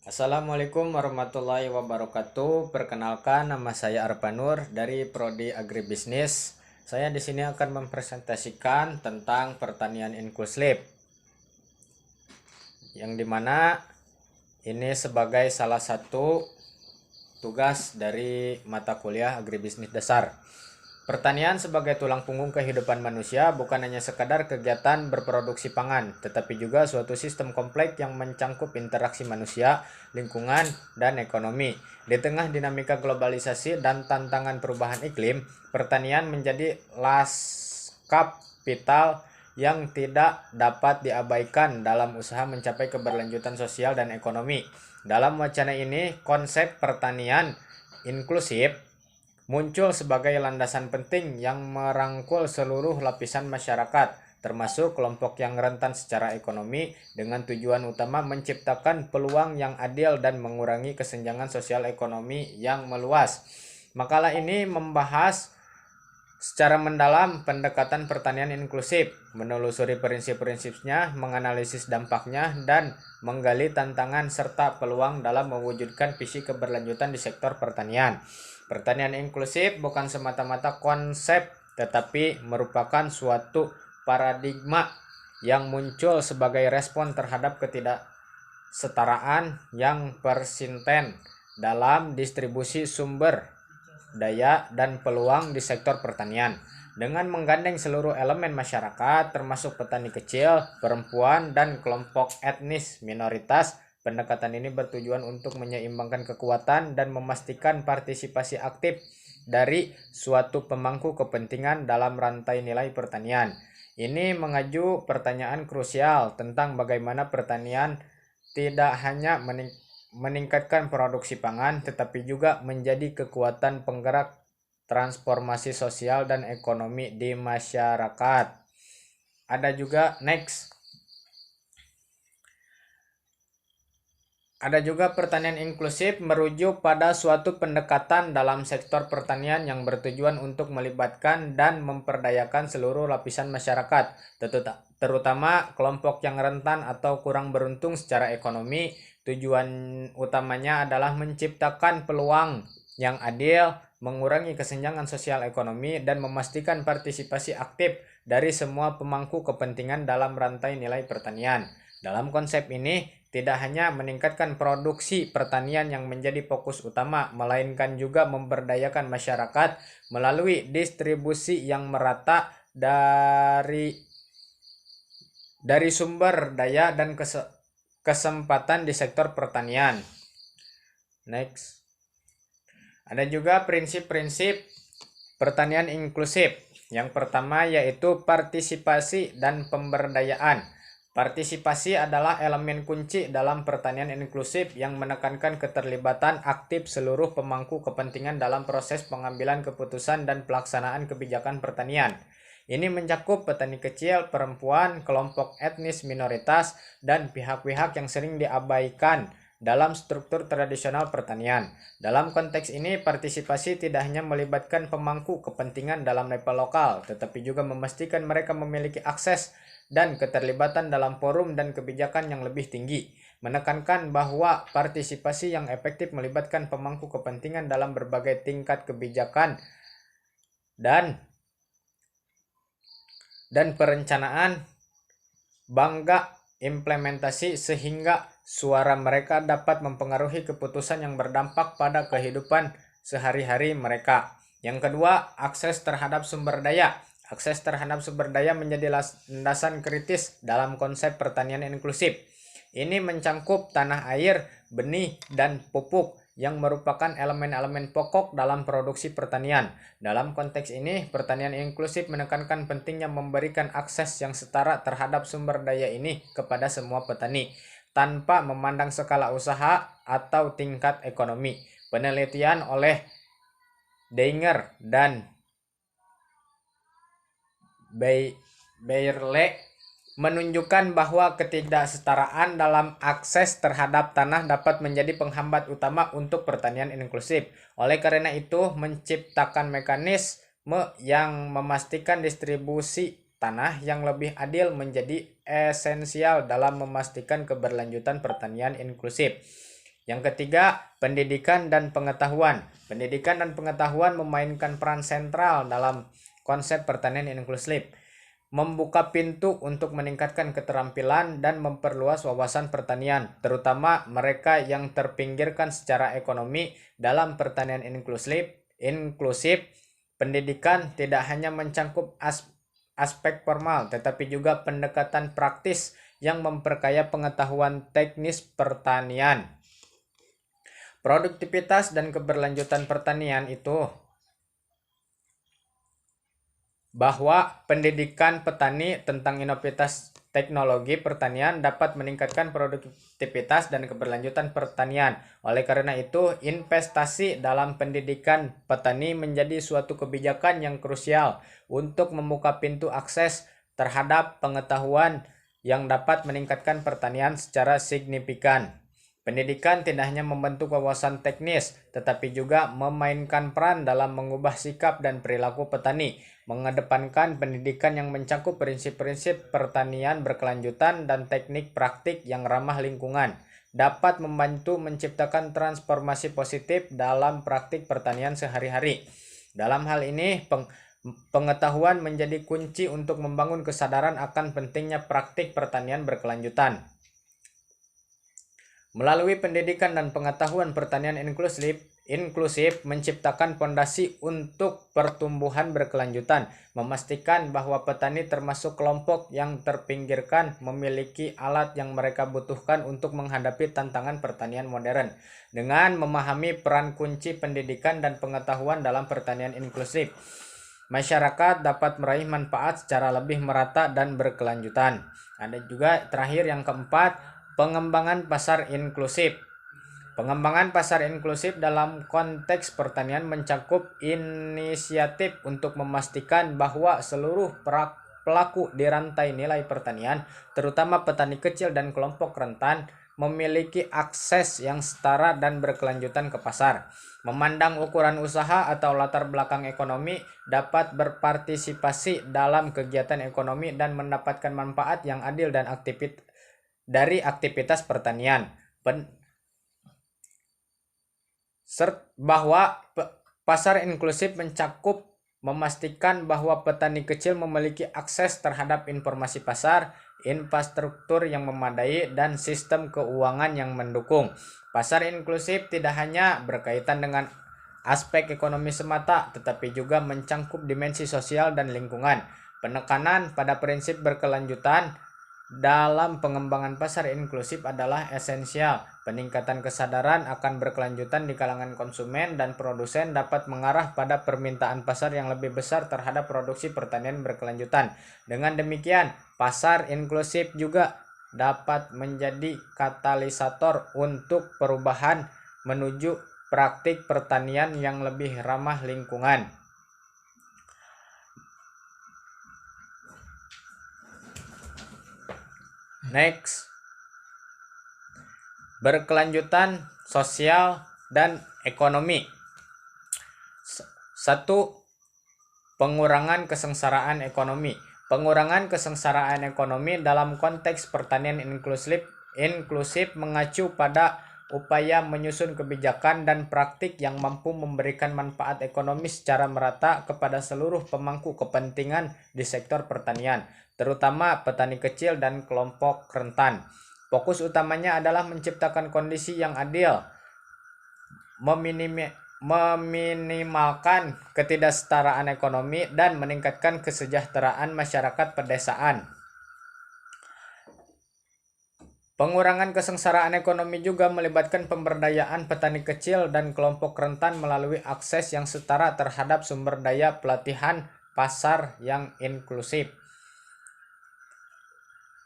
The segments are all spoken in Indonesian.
Assalamualaikum warahmatullahi wabarakatuh. Perkenalkan, nama saya Arpanur dari Prodi Agribisnis. Saya di sini akan mempresentasikan tentang pertanian inklusif, yang dimana ini sebagai salah satu tugas dari mata kuliah Agribisnis Dasar. Pertanian sebagai tulang punggung kehidupan manusia bukan hanya sekadar kegiatan berproduksi pangan, tetapi juga suatu sistem kompleks yang mencangkup interaksi manusia, lingkungan, dan ekonomi. Di tengah dinamika globalisasi dan tantangan perubahan iklim, pertanian menjadi lanskap vital yang tidak dapat diabaikan dalam usaha mencapai keberlanjutan sosial dan ekonomi. Dalam wacana ini, konsep pertanian inklusif muncul sebagai landasan penting yang merangkul seluruh lapisan masyarakat, termasuk kelompok yang rentan secara ekonomi, dengan tujuan utama menciptakan peluang yang adil dan mengurangi kesenjangan sosial ekonomi yang meluas. Makalah ini membahas secara mendalam pendekatan pertanian inklusif, menelusuri prinsip-prinsipnya, menganalisis dampaknya, dan menggali tantangan serta peluang dalam mewujudkan visi keberlanjutan di sektor pertanian. Pertanian inklusif bukan semata-mata konsep, tetapi merupakan suatu paradigma yang muncul sebagai respon terhadap ketidaksetaraan yang persisten dalam distribusi sumber daya dan peluang di sektor pertanian. Dengan menggandeng seluruh elemen masyarakat, termasuk petani kecil, perempuan, dan kelompok etnis minoritas, pendekatan ini bertujuan untuk menyeimbangkan kekuatan dan memastikan partisipasi aktif dari suatu pemangku kepentingan dalam rantai nilai pertanian. Ini mengaju pertanyaan krusial tentang bagaimana pertanian tidak hanya meningkatkan produksi pangan, tetapi juga menjadi kekuatan penggerak transformasi sosial dan ekonomi di masyarakat. Ada juga Ada juga pertanian inklusif merujuk pada suatu pendekatan dalam sektor pertanian yang bertujuan untuk melibatkan dan memperdayakan seluruh lapisan masyarakat, terutama kelompok yang rentan atau kurang beruntung secara ekonomi. Tujuan utamanya adalah menciptakan peluang yang adil, mengurangi kesenjangan sosial ekonomi, dan memastikan partisipasi aktif dari semua pemangku kepentingan dalam rantai nilai pertanian. Dalam konsep ini, tidak hanya meningkatkan produksi pertanian yang menjadi fokus utama, melainkan juga memberdayakan masyarakat melalui distribusi yang merata dari sumber daya dan kesempatan di sektor pertanian. Ada juga prinsip-prinsip pertanian inklusif. Yang pertama yaitu partisipasi dan pemberdayaan. Partisipasi adalah elemen kunci dalam pertanian inklusif yang menekankan keterlibatan aktif seluruh pemangku kepentingan dalam proses pengambilan keputusan dan pelaksanaan kebijakan pertanian. Ini mencakup petani kecil, perempuan, kelompok etnis minoritas, dan pihak-pihak yang sering diabaikan dalam struktur tradisional pertanian. Dalam konteks ini, partisipasi tidak hanya melibatkan pemangku kepentingan dalam level lokal, tetapi juga memastikan mereka memiliki akses dan keterlibatan dalam forum dan kebijakan yang lebih tinggi, menekankan bahwa partisipasi yang efektif melibatkan pemangku kepentingan dalam berbagai tingkat kebijakan dan perencanaan bangga implementasi sehingga suara mereka dapat mempengaruhi keputusan yang berdampak pada kehidupan sehari-hari mereka. Yang kedua, akses terhadap sumber daya. Akses terhadap sumber daya menjadi landasan kritis dalam konsep pertanian inklusif. Ini mencangkup tanah air, benih, dan pupuk yang merupakan elemen-elemen pokok dalam produksi pertanian. Dalam konteks ini, pertanian inklusif menekankan pentingnya memberikan akses yang setara terhadap sumber daya ini kepada semua petani, tanpa memandang skala usaha atau tingkat ekonomi. Penelitian oleh Deinger dan Bayrle menunjukkan bahwa ketidaksetaraan dalam akses terhadap tanah dapat menjadi penghambat utama untuk pertanian inklusif. Oleh karena itu, menciptakan mekanisme yang memastikan distribusi tanah yang lebih adil menjadi esensial dalam memastikan keberlanjutan pertanian inklusif. Yang ketiga, pendidikan dan pengetahuan. Pendidikan dan pengetahuan memainkan peran sentral dalam konsep pertanian inklusif, membuka pintu untuk meningkatkan keterampilan dan memperluas wawasan pertanian, terutama mereka yang terpinggirkan secara ekonomi. Dalam pertanian inklusif, pendidikan tidak hanya mencakup aspek formal, tetapi juga pendekatan praktis yang memperkaya pengetahuan teknis pertanian. Produktivitas dan keberlanjutan pertanian itu bahwa pendidikan petani tentang inovatif teknologi pertanian dapat meningkatkan produktivitas dan keberlanjutan pertanian. Oleh karena itu, investasi dalam pendidikan petani menjadi suatu kebijakan yang krusial untuk membuka pintu akses terhadap pengetahuan yang dapat meningkatkan pertanian secara signifikan. Pendidikan tidak hanya membentuk wawasan teknis, tetapi juga memainkan peran dalam mengubah sikap dan perilaku petani, mengedepankan pendidikan yang mencakup prinsip-prinsip pertanian berkelanjutan dan teknik praktik yang ramah lingkungan, dapat membantu menciptakan transformasi positif dalam praktik pertanian sehari-hari. Dalam hal ini, pengetahuan menjadi kunci untuk membangun kesadaran akan pentingnya praktik pertanian berkelanjutan. Melalui pendidikan dan pengetahuan pertanian inklusif menciptakan fondasi untuk pertumbuhan berkelanjutan, memastikan bahwa petani termasuk kelompok yang terpinggirkan memiliki alat yang mereka butuhkan untuk menghadapi tantangan pertanian modern. Dengan memahami peran kunci pendidikan dan pengetahuan dalam pertanian inklusif, masyarakat dapat meraih manfaat secara lebih merata dan berkelanjutan. Ada juga terakhir yang keempat, pengembangan pasar inklusif. Pengembangan pasar inklusif dalam konteks pertanian mencakup inisiatif untuk memastikan bahwa seluruh pelaku di rantai nilai pertanian, terutama petani kecil dan kelompok rentan, memiliki akses yang setara dan berkelanjutan ke pasar. Memandang ukuran usaha atau latar belakang ekonomi, dapat berpartisipasi dalam kegiatan ekonomi dan mendapatkan manfaat yang adil dan dari aktivitas pertanian. Bahwa pasar inklusif mencakup memastikan bahwa petani kecil memiliki akses terhadap informasi pasar, infrastruktur yang memadai, dan sistem keuangan yang mendukung. Pasar inklusif tidak hanya berkaitan dengan aspek ekonomi semata, tetapi juga mencakup dimensi sosial dan lingkungan. Penekanan pada prinsip berkelanjutan dalam pengembangan pasar inklusif adalah esensial. Peningkatan kesadaran akan berkelanjutan di kalangan konsumen dan produsen dapat mengarah pada permintaan pasar yang lebih besar terhadap produksi pertanian berkelanjutan. Dengan demikian, pasar inklusif juga dapat menjadi katalisator untuk perubahan menuju praktik pertanian yang lebih ramah lingkungan. Next, berkelanjutan sosial dan ekonomi. 1. Pengurangan kesengsaraan ekonomi. Pengurangan kesengsaraan ekonomi dalam konteks pertanian inklusif mengacu pada upaya menyusun kebijakan dan praktik yang mampu memberikan manfaat ekonomi secara merata kepada seluruh pemangku kepentingan di sektor pertanian, terutama petani kecil dan kelompok rentan. Fokus utamanya adalah menciptakan kondisi yang adil, meminimalkan ketidaksetaraan ekonomi, dan meningkatkan kesejahteraan masyarakat pedesaan. Pengurangan kesengsaraan ekonomi juga melibatkan pemberdayaan petani kecil dan kelompok rentan melalui akses yang setara terhadap sumber daya, pelatihan, pasar yang inklusif,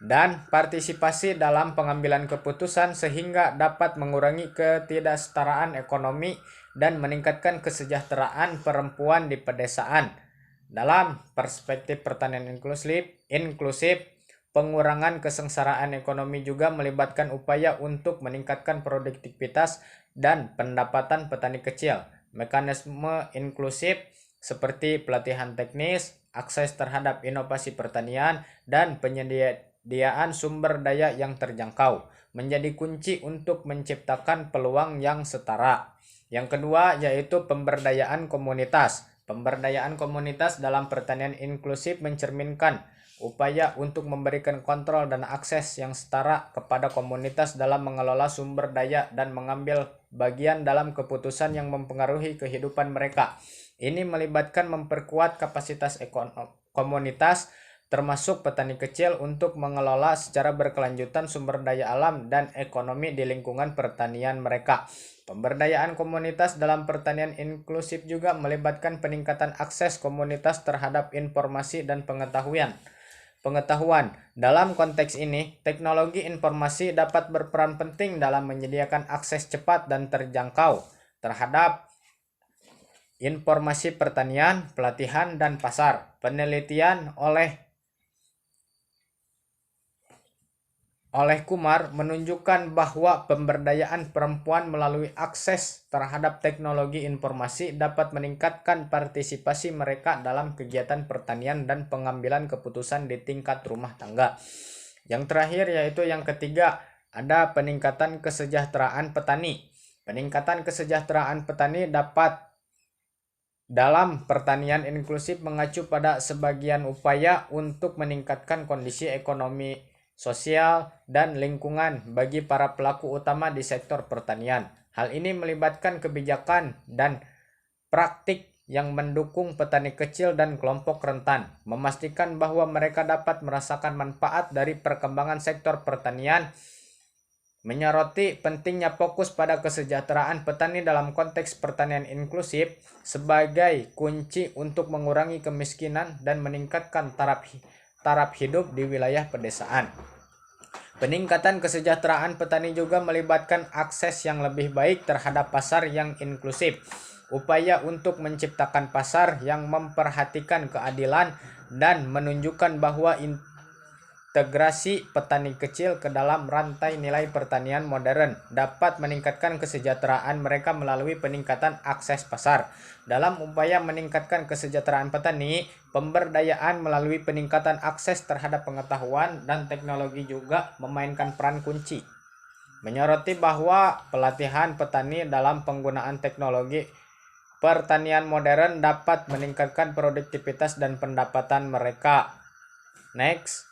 dan partisipasi dalam pengambilan keputusan sehingga dapat mengurangi ketidaksetaraan ekonomi dan meningkatkan kesejahteraan perempuan di pedesaan. Dalam perspektif pertanian inklusif, pengurangan kesengsaraan ekonomi juga melibatkan upaya untuk meningkatkan produktivitas dan pendapatan petani kecil. Mekanisme inklusif seperti pelatihan teknis, akses terhadap inovasi pertanian, dan penyediaan sumber daya yang terjangkau menjadi kunci untuk menciptakan peluang yang setara. Yang kedua yaitu pemberdayaan komunitas. Pemberdayaan komunitas dalam pertanian inklusif mencerminkan upaya untuk memberikan kontrol dan akses yang setara kepada komunitas dalam mengelola sumber daya dan mengambil bagian dalam keputusan yang mempengaruhi kehidupan mereka. Ini melibatkan memperkuat kapasitas komunitas, termasuk petani kecil, untuk mengelola secara berkelanjutan sumber daya alam dan ekonomi di lingkungan pertanian mereka. Pemberdayaan komunitas dalam pertanian inklusif juga melibatkan peningkatan akses komunitas terhadap informasi dan pengetahuan. Dalam konteks ini, teknologi informasi dapat berperan penting dalam menyediakan akses cepat dan terjangkau terhadap informasi pertanian, pelatihan, dan pasar. Penelitian oleh Kumar menunjukkan bahwa pemberdayaan perempuan melalui akses terhadap teknologi informasi dapat meningkatkan partisipasi mereka dalam kegiatan pertanian dan pengambilan keputusan di tingkat rumah tangga. Yang terakhir yaitu yang ketiga, ada peningkatan kesejahteraan petani. Peningkatan kesejahteraan petani dapat dalam pertanian inklusif mengacu pada sebagian upaya untuk meningkatkan kondisi ekonomi, sosial, dan lingkungan bagi para pelaku utama di sektor pertanian. Hal ini melibatkan kebijakan dan praktik yang mendukung petani kecil dan kelompok rentan, memastikan bahwa mereka dapat merasakan manfaat dari perkembangan sektor pertanian, menyoroti pentingnya fokus pada kesejahteraan petani dalam konteks pertanian inklusif sebagai kunci untuk mengurangi kemiskinan dan meningkatkan taraf hidup di wilayah pedesaan. Peningkatan kesejahteraan petani juga melibatkan akses yang lebih baik terhadap pasar yang inklusif. Upaya untuk menciptakan pasar yang memperhatikan keadilan dan menunjukkan bahwa integrasi petani kecil ke dalam rantai nilai pertanian modern dapat meningkatkan kesejahteraan mereka melalui peningkatan akses pasar. Dalam upaya meningkatkan kesejahteraan petani, pemberdayaan melalui peningkatan akses terhadap pengetahuan dan teknologi juga memainkan peran kunci. Menyoroti bahwa pelatihan petani dalam penggunaan teknologi pertanian modern dapat meningkatkan produktivitas dan pendapatan mereka. Next.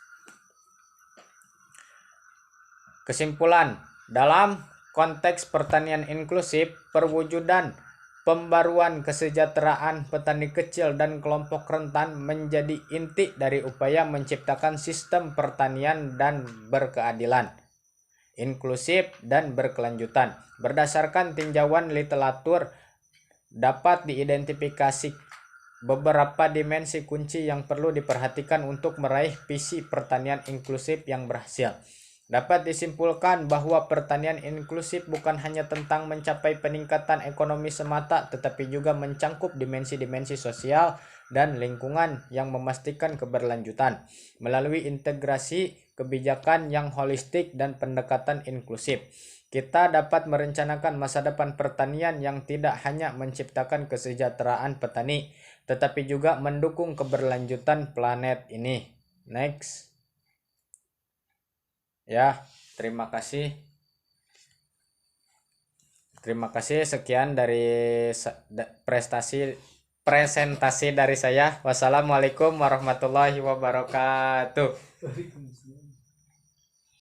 Kesimpulan, dalam konteks pertanian inklusif, perwujudan pembaruan kesejahteraan petani kecil dan kelompok rentan menjadi inti dari upaya menciptakan sistem pertanian dan berkeadilan, inklusif, dan berkelanjutan. Berdasarkan tinjauan literatur, dapat diidentifikasi beberapa dimensi kunci yang perlu diperhatikan untuk meraih visi pertanian inklusif yang berhasil. Dapat disimpulkan bahwa pertanian inklusif bukan hanya tentang mencapai peningkatan ekonomi semata, tetapi juga mencangkup dimensi-dimensi sosial dan lingkungan yang memastikan keberlanjutan. Melalui integrasi kebijakan yang holistik dan pendekatan inklusif, kita dapat merencanakan masa depan pertanian yang tidak hanya menciptakan kesejahteraan petani, tetapi juga mendukung keberlanjutan planet ini. Next. Ya, terima kasih. Sekian dari presentasi dari saya. Wassalamualaikum warahmatullahi wabarakatuh.